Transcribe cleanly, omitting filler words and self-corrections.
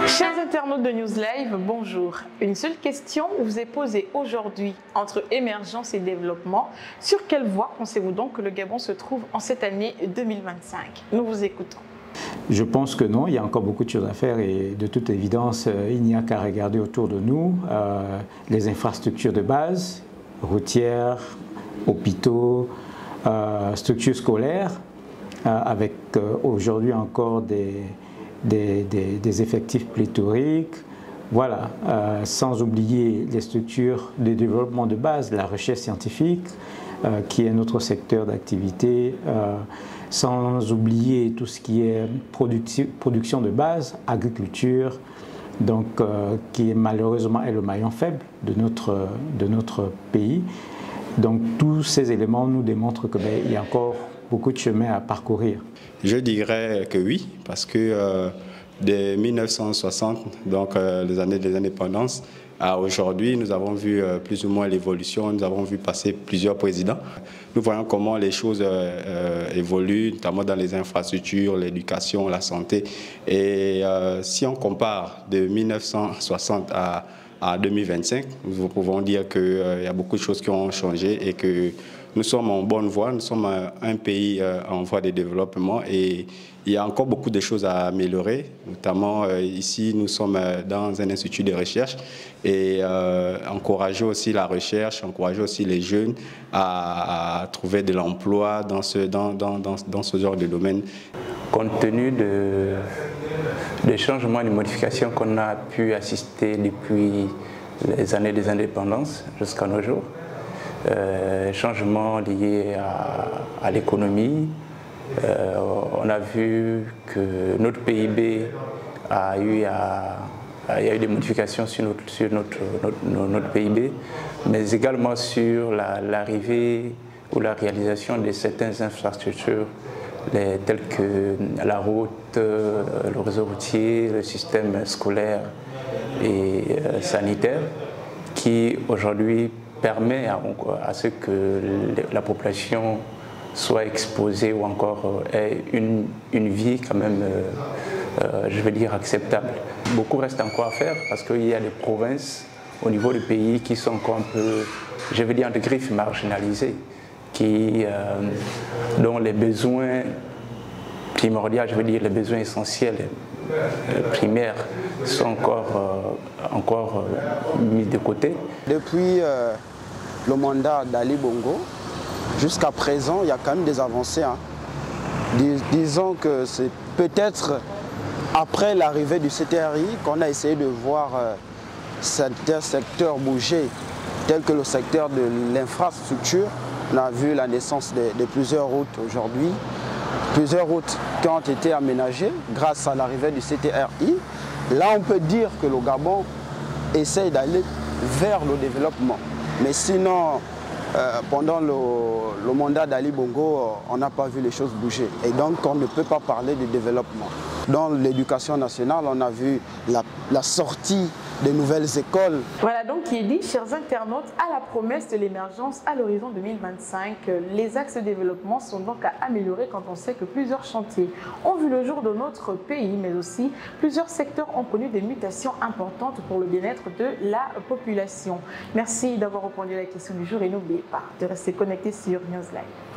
Chers internautes de News Live, bonjour. Une seule question vous est posée aujourd'hui entre émergence et développement. Sur quelle voie pensez-vous donc que le Gabon se trouve en cette année 2025? Nous vous écoutons. Je pense que non, il y a encore beaucoup de choses à faire et de toute évidence, il n'y a qu'à regarder autour de nous les infrastructures de base, routières, hôpitaux, structures scolaires, avec aujourd'hui encore des effectifs pléthoriques, voilà, sans oublier les structures de développement de base, la recherche scientifique, qui est notre secteur d'activité, sans oublier tout ce qui est production de base, agriculture, donc qui est malheureusement est le maillon faible de notre pays. Donc tous ces éléments nous démontrent qu'il y a encore beaucoup de chemin à parcourir. Je dirais que oui, parce que dès 1960, donc les années des indépendances, à aujourd'hui, nous avons vu plus ou moins l'évolution, nous avons vu passer plusieurs présidents. Nous voyons comment les choses évoluent, notamment dans les infrastructures, l'éducation, la santé. Et si on compare de 1960 à 2025, nous pouvons dire qu'il y a beaucoup de choses qui ont changé et que nous sommes en bonne voie, nous sommes un pays en voie de développement et il y a encore beaucoup de choses à améliorer, notamment ici nous sommes dans un institut de recherche et encourager aussi la recherche, encourager aussi les jeunes à trouver de l'emploi dans ce genre de domaine. Compte tenu des changements et des modifications qu'on a pu assister depuis les années des indépendances jusqu'à nos jours, changements liés à l'économie. On a vu que notre PIB il y a eu des modifications sur notre PIB, mais également sur l'arrivée ou la réalisation de certaines infrastructures telles que la route, le réseau routier, le système scolaire et sanitaire, qui aujourd'hui permet à ce que la population soit exposée ou encore ait une vie quand même, je veux dire, acceptable. Beaucoup reste encore à faire parce qu'il y a des provinces au niveau du pays qui sont encore un peu, je veux dire, de griffes marginalisées, dont les besoins primordiaux, je veux dire les besoins essentiels, primaires, sont encore mis de côté. Depuis le mandat d'Ali Bongo, jusqu'à présent, il y a quand même des avancées. Hein. Disons que c'est peut-être après l'arrivée du CTRI qu'on a essayé de voir certains secteurs bouger, tels que le secteur de l'infrastructure. On a vu la naissance de plusieurs routes aujourd'hui, plusieurs routes qui ont été aménagées grâce à l'arrivée du CTRI. Là, on peut dire que le Gabon essaye d'aller vers le développement. Mais sinon, pendant le mandat d'Ali Bongo, on n'a pas vu les choses bouger. Et donc, on ne peut pas parler de développement. Dans l'éducation nationale, on a vu la sortie des nouvelles écoles. Voilà donc qui est dit, chers internautes, à la promesse de l'émergence à l'horizon 2025. Les axes de développement sont donc à améliorer quand on sait que plusieurs chantiers ont vu le jour dans notre pays, mais aussi plusieurs secteurs ont connu des mutations importantes pour le bien-être de la population. Merci d'avoir répondu à la question du jour et n'oubliez pas de rester connecté sur News Live.